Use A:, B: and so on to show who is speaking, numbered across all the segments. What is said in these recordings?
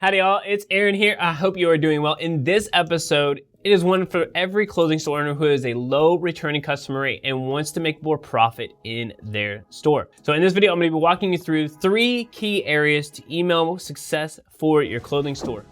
A: Howdy y'all, it's Aaron here. I hope you are doing well. In this episode, it is one for every clothing store owner who is a low returning customer rate and wants to make more profit in their store. So in this video, I'm gonna be walking you through 3 key areas to email success for your clothing store.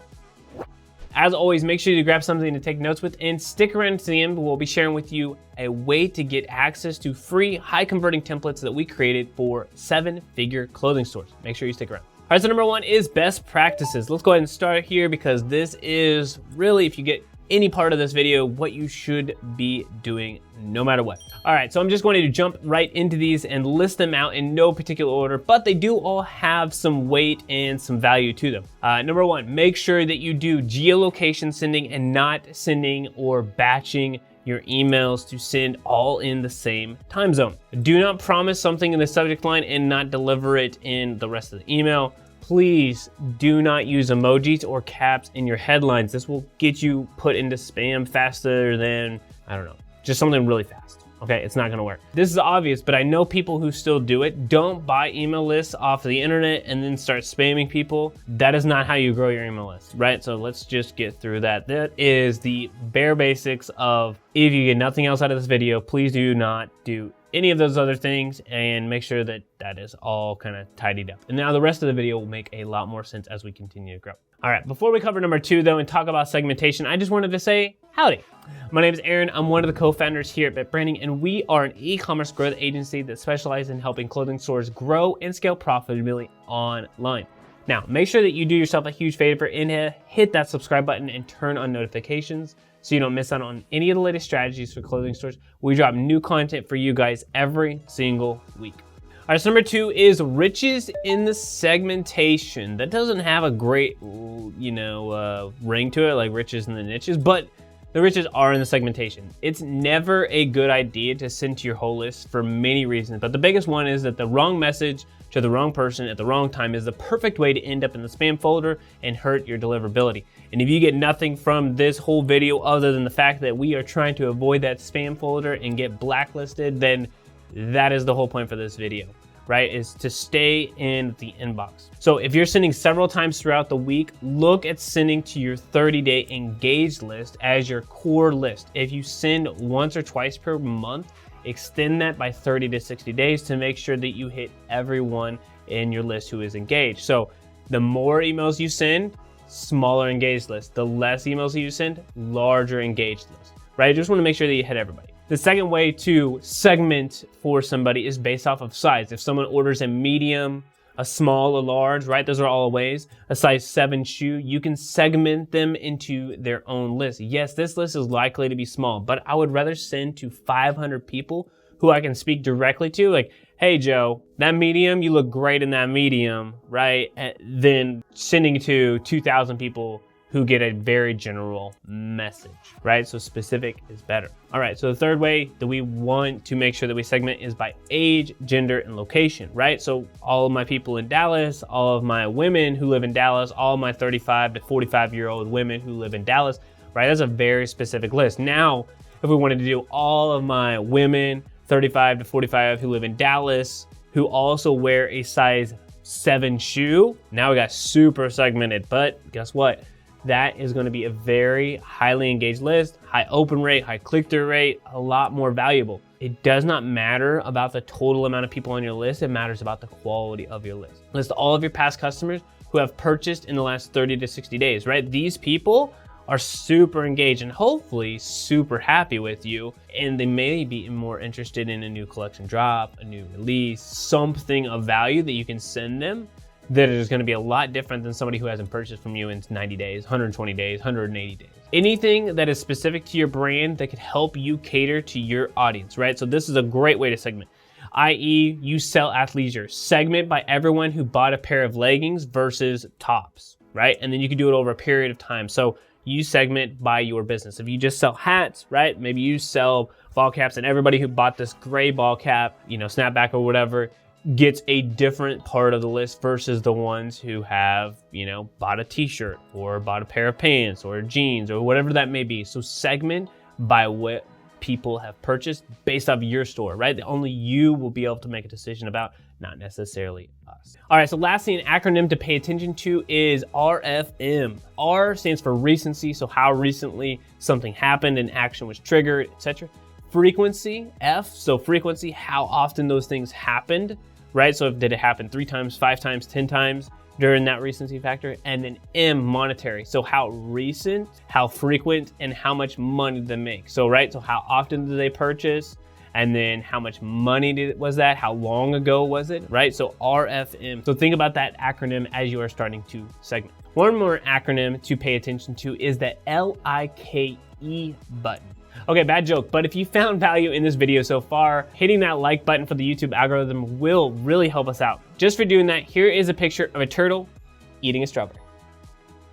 A: As always, make sure you grab something to take notes with and stick around to the end. We'll be sharing with you a way to get access to free high converting templates that we created for 7-figure clothing stores. Make sure you stick around. All right, so number 1 is best practices. Let's go ahead and start here because this is really, if you get any part of this video, what you should be doing no matter what. All right, so I'm just going to jump right into these and list them out in no particular order, but they do all have some weight and some value to them. Number 1, make sure that you do geolocation sending and not sending or batching your emails to send all in the same time zone. Do not promise something in the subject line and not deliver it in the rest of the email. Please do not use emojis or caps in your headlines. This will get you put into spam faster than, I don't know, just something really fast. Okay, it's not gonna work. This is obvious, but I know people who still do it. Don't buy email lists off the internet and then start spamming people. That is not how you grow your email list, right? So let's just get through that. That is the bare basics of, if you get nothing else out of this video, please do not do any of those other things and make sure that that is all kind of tidied up. And now the rest of the video will make a lot more sense as we continue to grow. All right, before we cover number 2 though and talk about segmentation, I just wanted to say howdy. My name is Aaron. I'm one of the co-founders here at Bet Branding, and we are an e-commerce growth agency that specializes in helping clothing stores grow and scale profitably online. Now, make sure that you do yourself a huge favor and hit that subscribe button and turn on notifications so you don't miss out on any of the latest strategies for clothing stores. We drop new content for you guys every single week. All right, so number 2 is riches in the segmentation. That doesn't have a great, ring to it, like riches in the niches, but the riches are in the segmentation. It's never a good idea to send to your whole list for many reasons, but the biggest one is that the wrong message to the wrong person at the wrong time is the perfect way to end up in the spam folder and hurt your deliverability. And if you get nothing from this whole video other than the fact that we are trying to avoid that spam folder and get blacklisted, then that is the whole point for this video, right? Is to stay in the inbox. So if you're sending several times throughout the week, look at sending to your 30-day engaged list as your core list. If you send once or twice per month, extend that by 30 to 60 days to make sure that you hit everyone in your list who is engaged. So the more emails you send, smaller engaged list. The less emails you send, larger engaged list, right? I just want to make sure that you hit everybody. The second way to segment for somebody is based off of size. If someone orders a medium, a small, a large, right? Those are all ways. A size 7 shoe, you can segment them into their own list. Yes, this list is likely to be small, but I would rather send to 500 people who I can speak directly to, like, hey Joe, that medium, you look great in that medium, right? Than sending to 2,000 people who get a very general message, right? So specific is better. All right, so the third way that we want to make sure that we segment is by age, gender, and location, right? So all of my people in Dallas, all of my women who live in Dallas, all of my 35 to 45-year-old women who live in Dallas, right? That's a very specific list. Now, if we wanted to do all of my women, 35 to 45 who live in Dallas, who also wear a size 7 shoe, now we got super segmented, but guess what? That is going to be a very highly engaged list, high open rate, high click-through rate, a lot more valuable. It does not matter about the total amount of people on your list. It matters about the quality of your list. List all of your past customers who have purchased in the last 30 to 60 days, right? These people are super engaged and hopefully super happy with you, and they may be more interested in a new collection drop, a new release, something of value that you can send them that is going to be a lot different than somebody who hasn't purchased from you in 90 days, 120 days, 180 days. Anything that is specific to your brand that could help you cater to your audience, right? So this is a great way to segment, i.e. you sell athleisure. Segment by everyone who bought a pair of leggings versus tops, right? And then you can do it over a period of time. So you segment by your business. If you just sell hats, right? Maybe you sell ball caps and everybody who bought this gray ball cap, snapback or whatever, gets a different part of the list versus the ones who have, bought a t-shirt or bought a pair of pants or jeans or whatever that may be. So segment by what people have purchased based off your store, right? That only you will be able to make a decision about, not necessarily us. All right, so lastly, an acronym to pay attention to is RFM. R stands for recency, so how recently something happened, an action was triggered, etc. Frequency, F, so frequency, how often those things happened, right? So did it happen 3 times, 5 times, 10 times during that recency factor? And then M, monetary, so how recent, how frequent, and how much money did they make? So, right, so how often did they purchase? And then how much money was that? How long ago was it, right? So RFM. So think about that acronym as you are starting to segment. One more acronym to pay attention to is the LIKE button. Okay, bad joke, but if you found value in this video so far, hitting that like button for the YouTube algorithm will really help us out. Just for doing that, here is a picture of a turtle eating a strawberry.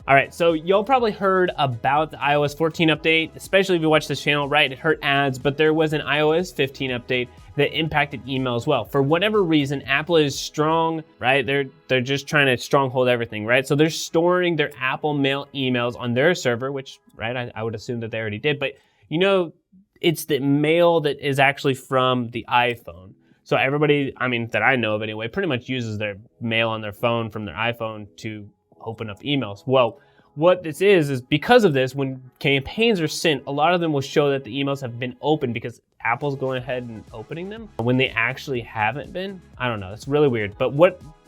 A: All right, so y'all probably heard about the iOS 14 update, especially if you watch this channel, right? It hurt ads, but there was an iOS 15 update that impacted email as well. For whatever reason, Apple is strong, right? They're just trying to stronghold everything, right? So they're storing their Apple Mail emails on their server, which, right, I would assume that they already did, but you know, it's the mail that is actually from the iPhone. So everybody, I mean, that I know of anyway, pretty much uses their mail on their phone from their iPhone to open up emails. Well, what this is because of this, when campaigns are sent, a lot of them will show that the emails have been opened because Apple's going ahead and opening them when they actually haven't been. I don't know, it's really weird. But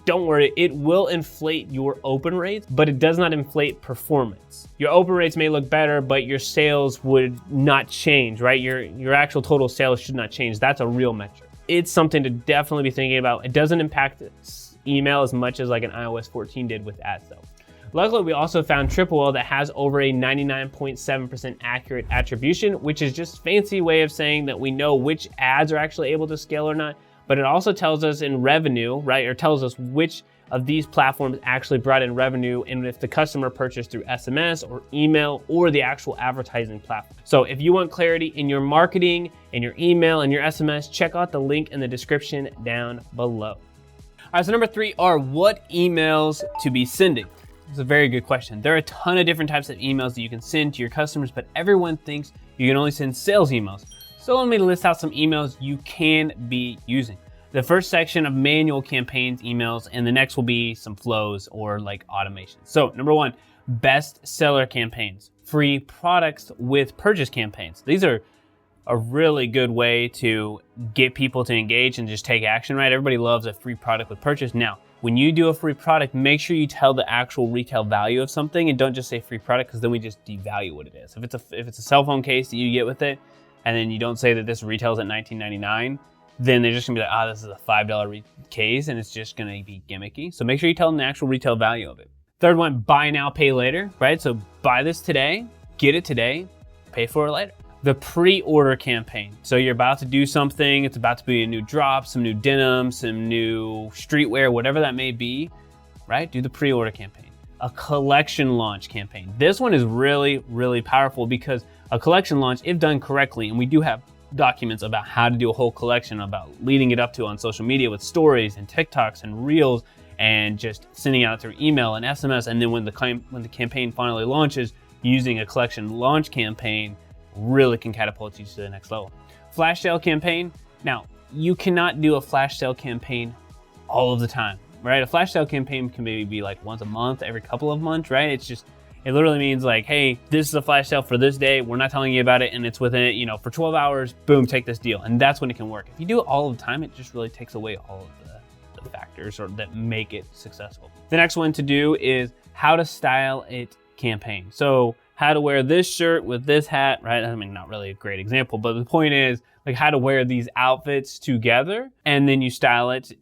A: don't worry, it will inflate your open rates, but it does not inflate performance. Your open rates may look better, but your sales would not change, right? Your actual total sales should not change. That's a real metric. It's something to definitely be thinking about. It doesn't impact email as much as like an iOS 14 did with ads though. Luckily, we also found Triple that has over a 99.7% accurate attribution, which is just a fancy way of saying that we know which ads are actually able to scale or not. But it also tells us in revenue, right? Or tells us which of these platforms actually brought in revenue and if the customer purchased through SMS or email or the actual advertising platform. So if you want clarity in your marketing, in your email, and your SMS, check out the link in the description down below. All right, so number 3 are what emails to be sending. It's a very good question. There are a ton of different types of emails that you can send to your customers, but everyone thinks you can only send sales emails. So let me list out some emails you can be using. The first section of manual campaigns emails, and the next will be some flows or like automation. So number 1, best seller campaigns, free products with purchase campaigns. These are a really good way to get people to engage and just take action, right? Everybody loves a free product with purchase. Now, when you do a free product, make sure you tell the actual retail value of something and don't just say free product, because then we just devalue what it is. If it's a cell phone case that you get with it, and then you don't say that this retails at $19.99, then they're just gonna be like, this is a $5 case, and it's just gonna be gimmicky. So make sure you tell them the actual retail value of it. Third one, buy now, pay later, right? So buy this today, get it today, pay for it later. The pre-order campaign. So you're about to do something, it's about to be a new drop, some new denim, some new streetwear, whatever that may be, right? Do the pre-order campaign. A collection launch campaign. This one is really, really powerful because a collection launch, if done correctly, and we do have documents about how to do a whole collection, about leading it up to on social media with stories and TikToks and Reels, and just sending out through email and SMS, and then when the campaign finally launches, using a collection launch campaign really can catapult you to the next level. Flash sale campaign. Now, you cannot do a flash sale campaign all of the time, right? A flash sale campaign can maybe be like once a month, every couple of months, right? It literally means like, hey, this is a flash sale for this day. We're not telling you about it, and it's within it, for 12 hours, boom, take this deal. And that's when it can work. If you do it all the time, it just really takes away all of the factors that make it successful. The next one to do is how to style it campaign. So how to wear this shirt with this hat, right? I mean, not really a great example, but the point is like how to wear these outfits together, and then you style it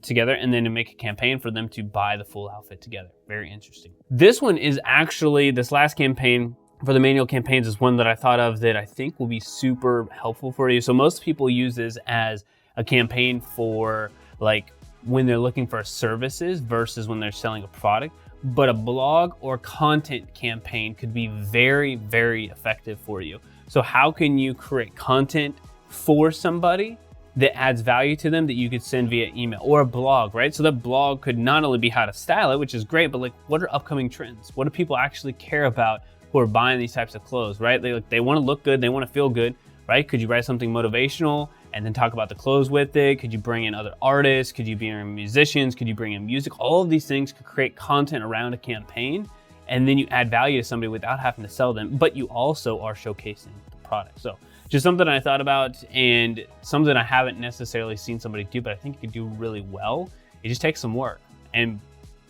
A: together, and then to make a campaign for them to buy the full outfit together. Very interesting. This one is actually, this last campaign for the manual campaigns is one that I thought of that I think will be super helpful for you. So most people use this as a campaign for like when they're looking for services versus when they're selling a product. But a blog or content campaign could be very, very effective for you. So how can you create content for somebody that adds value to them that you could send via email, or a blog, right? So that blog could not only be how to style it, which is great, but like what are upcoming trends? What do people actually care about who are buying these types of clothes, right? They want to look good, they want to feel good, right? Could you write something motivational and then talk about the close with it? Could you bring in other artists? Could you bring in musicians? Could you bring in music? All of these things could create content around a campaign, and then you add value to somebody without having to sell them, but you also are showcasing the product. So just something I thought about, and something I haven't necessarily seen somebody do, but I think you could do really well. It just takes some work. And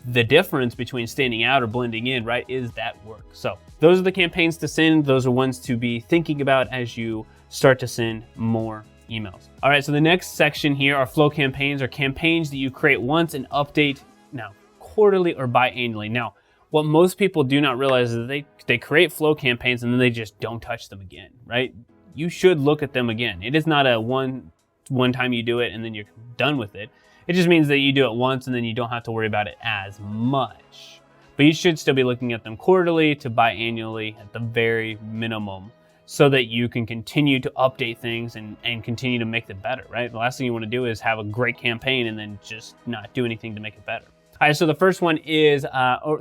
A: the difference between standing out or blending in, right, is that work. So those are the campaigns to send. Those are ones to be thinking about as you start to send more emails. All right, so the next section here are flow campaigns, or campaigns that you create once and update now quarterly or biannually. Now, what most people do not realize is that they create flow campaigns and then they just don't touch them again, right? You should look at them again. It is not a one time you do it and then you're done with it. It just means that you do it once and then you don't have to worry about it as much. But you should still be looking at them quarterly to biannually at the very minimum, so that you can continue to update things and continue to make them better, right? The last thing you want to do is have a great campaign and then just not do anything to make it better. All right, so the first one is,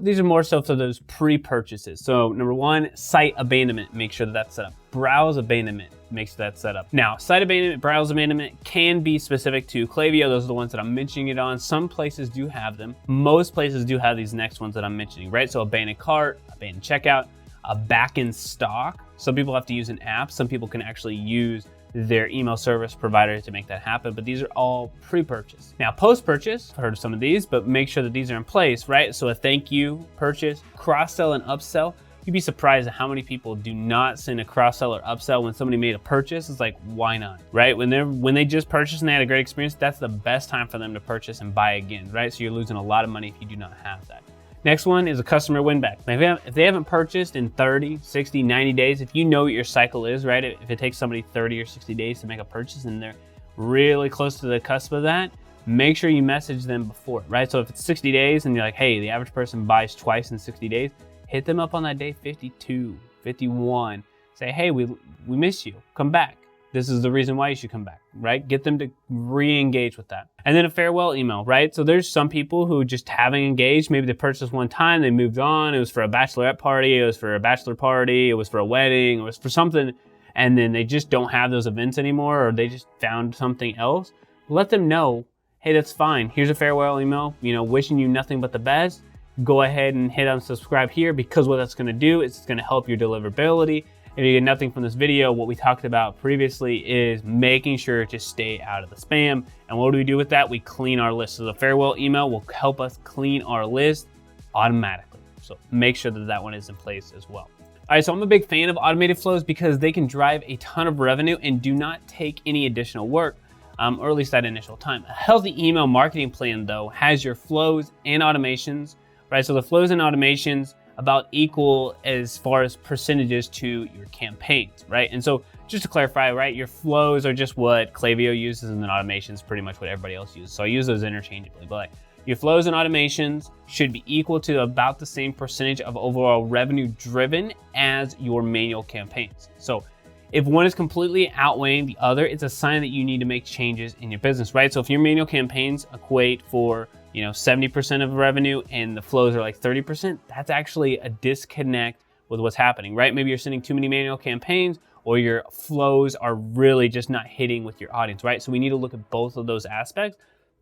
A: these are more so for those pre-purchases. So number one, site abandonment, make sure that that's set up. Browse abandonment, make sure that's set up. Now, site abandonment, browse abandonment can be specific to Klaviyo. Those are the ones that I'm mentioning it on. Some places do have them. Most places do have these next ones that I'm mentioning, right? So abandoned cart, abandoned checkout, a back in stock. Some people have to use an app. Some people can actually use their email service provider to make that happen, but these are all pre-purchase. Now, post-purchase, I've heard of some of these, but make sure that these are in place, right? So a thank you purchase, cross-sell and upsell. You'd be surprised at how many people do not send a cross-sell or upsell when somebody made a purchase. It's like, why not, right? When they just purchased and they had a great experience, that's the best time for them to purchase and buy again, right? So you're losing a lot of money if you do not have that. Next one is a customer win back. If they haven't purchased in 30, 60, 90 days, if you know what your cycle is, right? If it takes somebody 30 or 60 days to make a purchase and they're really close to the cusp of that, make sure you message them before, right? So if it's 60 days and you're like, hey, the average person buys twice in 60 days, hit them up on that day 52, 51. Say, hey, we miss you. Come back. This is the reason why you should come back, right? Get them to re-engage with that. And then a farewell email, right? So there's some people who just haven't engaged. Maybe they purchased one time, they moved on. It was for a bachelorette party, it was for a bachelor party, it was for a wedding, it was for something. And then they just don't have those events anymore, or they just found something else. Let them know, hey, that's fine. Here's a farewell email, wishing you nothing but the best. Go ahead and hit unsubscribe here, because what that's gonna do is it's gonna help your deliverability. If you get nothing from this video, what we talked about previously is making sure to stay out of the spam. And what do we do with that? We clean our list. So the farewell email will help us clean our list automatically. So make sure that that one is in place as well. All right, so I'm a big fan of automated flows because they can drive a ton of revenue and do not take any additional work, or at least that initial time. A healthy email marketing plan, though, has your flows and automations, right? So the flows and automations about equal as far as percentages to your campaigns, right? And so just to clarify, right, your flows are just what Klaviyo uses, and then automations pretty much what everybody else uses. So I use those interchangeably, but like your flows and automations should be equal to about the same percentage of overall revenue driven as your manual campaigns. So if one is completely outweighing the other, it's a sign that you need to make changes in your business, right? So if your manual campaigns equate for 70% of revenue and the flows are like 30%, that's actually a disconnect with what's happening, right? Maybe you're sending too many manual campaigns, or your flows are really just not hitting with your audience, right? So we need to look at both of those aspects.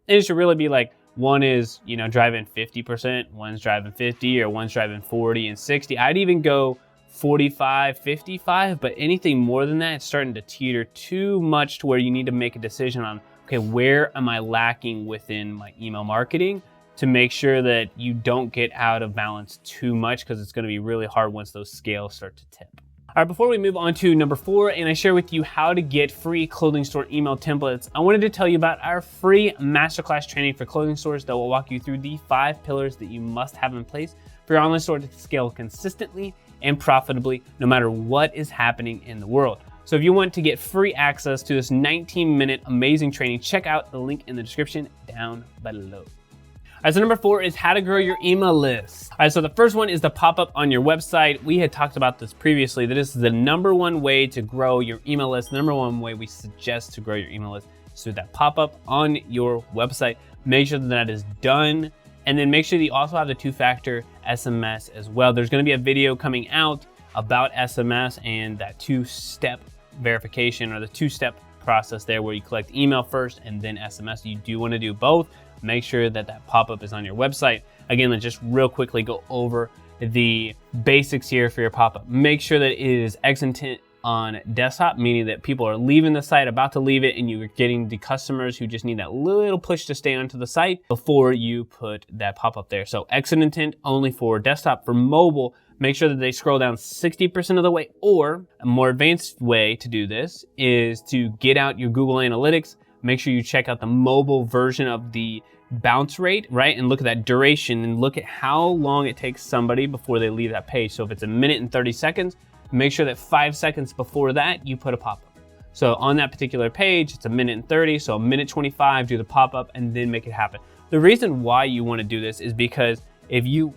A: And it should really be like, one is, driving 50%, one's driving 50, or one's driving 40 and 60. I'd even go 45, 55, but anything more than that, it's starting to teeter too much to where you need to make a decision on, okay, where am I lacking within my email marketing to make sure that you don't get out of balance too much, because it's going to be really hard once those scales start to tip. All right, before we move on to number 4, and I share with you how to get free clothing store email templates, I wanted to tell you about our free masterclass training for clothing stores that will walk you through the 5 pillars that you must have in place for your online store to scale consistently and profitably, no matter what is happening in the world. So if you want to get free access to this 19-minute amazing training, check out the link in the description down below. All right, so number 4 is how to grow your email list. All right, so the first one is the pop-up on your website. We had talked about this previously, that this is the number one way to grow your email list. The number one way we suggest to grow your email list is through that pop-up on your website. Make sure that that is done. And then make sure that you also have the 2-factor SMS as well. There's gonna be a video coming out about SMS and that 2-step verification or the two-step process there where you collect email first and then SMS. You do want to do both. Make sure that that pop-up is on your website. Again, let's just real quickly go over the basics here for your pop-up. Make sure that it is ex-intent on desktop, meaning that people are leaving the site, about to leave it, and you're getting the customers who just need that little push to stay onto the site before you put that pop-up there. So exit intent only for desktop. For mobile, make sure that they scroll down 60% of the way, or a more advanced way to do this is to get out your Google Analytics. Make sure you check out the mobile version of the bounce rate, right? And look at that duration and look at how long it takes somebody before they leave that page. So if it's a minute and 30 seconds, make sure that 5 seconds before that, you put a pop-up. So on that particular page, it's a minute and 30, so a minute 25, do the pop-up and then make it happen. The reason why you want to do this is because if you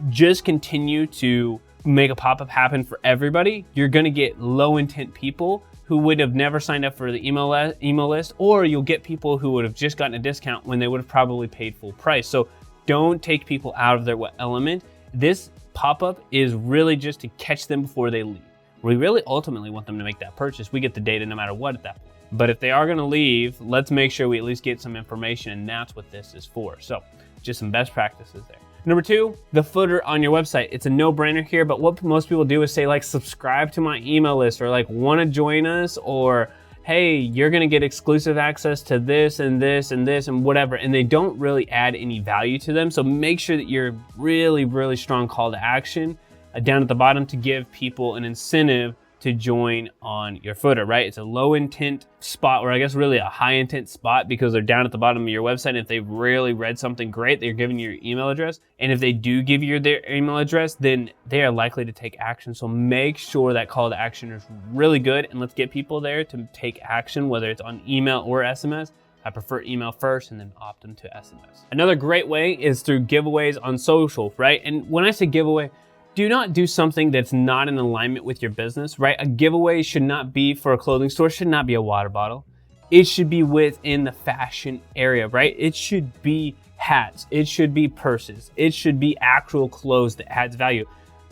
A: just continue to make a pop-up happen for everybody, you're going to get low intent people who would have never signed up for the email list, or you'll get people who would have just gotten a discount when they would have probably paid full price. So don't take people out of their element. This pop-up is really just to catch them before they leave. We really ultimately want them to make that purchase. We get the data no matter what at that point. But if they are going to leave, let's make sure we at least get some information, and that's what this is for. So just some best practices there. Number 2, the footer on your website. It's a no-brainer here, but what most people do is say like, subscribe to my email list, or like, want to join us, or hey, you're going to get exclusive access to this and this and this and whatever. And they don't really add any value to them. So make sure that you're really, really strong call to action down at the bottom to give people an incentive to join on your footer, right? It's a low intent spot, or I guess really a high intent spot, because they're down at the bottom of your website. And if they've really read something great, they're giving you your email address. And if they do give you their email address, then they are likely to take action. So make sure that call to action is really good, and let's get people there to take action, whether it's on email or SMS. I prefer email first and then opt them to SMS. Another great way is through giveaways on social, right? And when I say giveaway, do not do something that's not in alignment with your business, right? A giveaway should not be for a clothing store, should not be a water bottle. It should be within the fashion area, right? It should be hats. It should be purses. It should be actual clothes that adds value.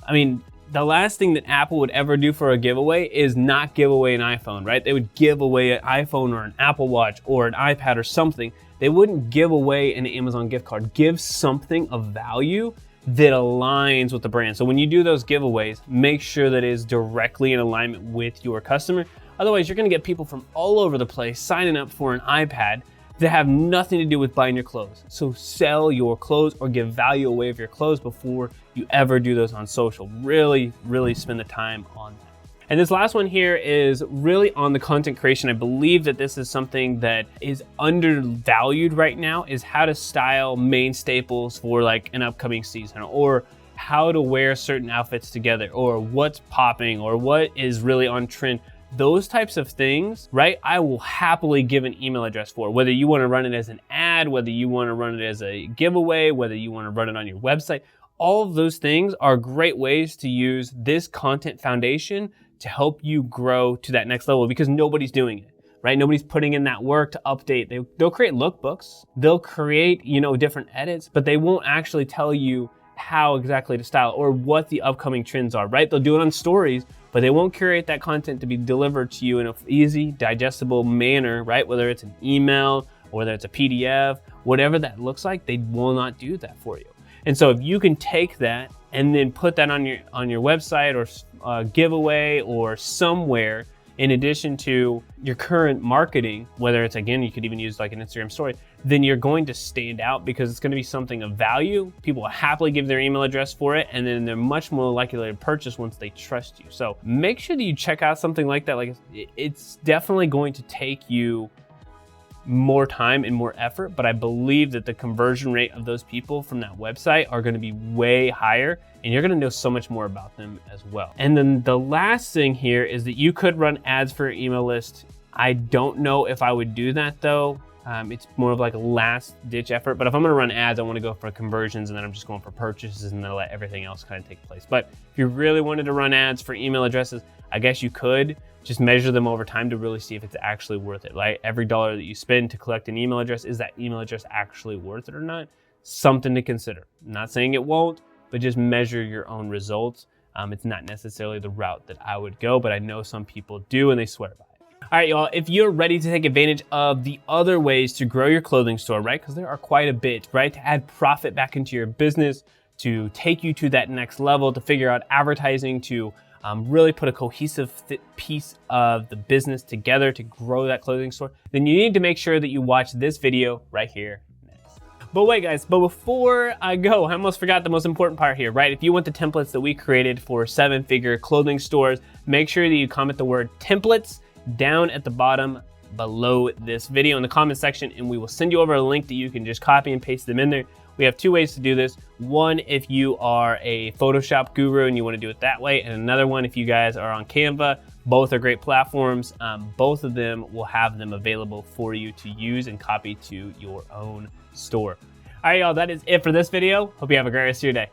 A: I mean, the last thing that Apple would ever do for a giveaway is not give away an iPhone, right? They would give away an iPhone or an Apple Watch or an iPad or something. They wouldn't give away an Amazon gift card. Give something of value that aligns with the brand. So when you do those giveaways, make sure that it is directly in alignment with your customer. Otherwise, you're gonna get people from all over the place signing up for an iPad that have nothing to do with buying your clothes. So sell your clothes or give value away of your clothes before you ever do those on social. Really, really spend the time on that. And this last one here is really on the content creation. I believe that this is something that is undervalued right now, is how to style main staples for like an upcoming season, or how to wear certain outfits together, or what's popping, or what is really on trend. Those types of things, right? I will happily give an email address for, whether you want to run it as an ad, whether you want to run it as a giveaway, whether you want to run it on your website. All of those things are great ways to use this content foundation to help you grow to that next level, because nobody's doing it, right? Nobody's putting in that work to update. They'll create lookbooks, they'll create, different edits, but they won't actually tell you how exactly to style or what the upcoming trends are, right? They'll do it on stories, but they won't curate that content to be delivered to you in an easy, digestible manner, right? Whether it's an email or whether it's a PDF, whatever that looks like, they will not do that for you. And so if you can take that and then put that on your website or giveaway or somewhere, in addition to your current marketing, whether it's, again, you could even use like an Instagram story, then you're going to stand out because it's going to be something of value. People will happily give their email address for it, and then they're much more likely to purchase once they trust you. So make sure that you check out something like that. Like, it's definitely going to take you more time and more effort, but I believe that the conversion rate of those people from that website are going to be way higher, and you're going to know so much more about them as well. And then the last thing here is that you could run ads for your email list. I don't know if I would do that though. It's more of like a last ditch effort, but if I'm going to run ads, I want to go for conversions, and then I'm just going for purchases, and then let everything else kind of take place. But if you really wanted to run ads for email addresses, I guess you could just measure them over time to really see if it's actually worth it. Like, every dollar that you spend to collect an email address, is that email address actually worth it or not? Something to consider. I'm not saying it won't, but just measure your own results. It's not necessarily the route that I would go, but I know some people do and they swear by it. All right, y'all, if you're ready to take advantage of the other ways to grow your clothing store, right? Because there are quite a bit, right? To add profit back into your business, to take you to that next level, to figure out advertising, to really put a cohesive piece of the business together to grow that clothing store, then you need to make sure that you watch this video right here next. But wait, guys, but before I go, I almost forgot the most important part here, right? If you want the templates that we created for 7-figure clothing stores, make sure that you comment the word templates down at the bottom below this video in the comment section, and we will send you over a link that you can just copy and paste them in there. We have 2 ways to do this. One, if you are a Photoshop guru and you want to do it that way, and another one if you guys are on Canva. Both are great platforms. Both of them will have them available for you to use and copy to your own store. All right, y'all, that is it for this video. Hope you have a great rest of your day.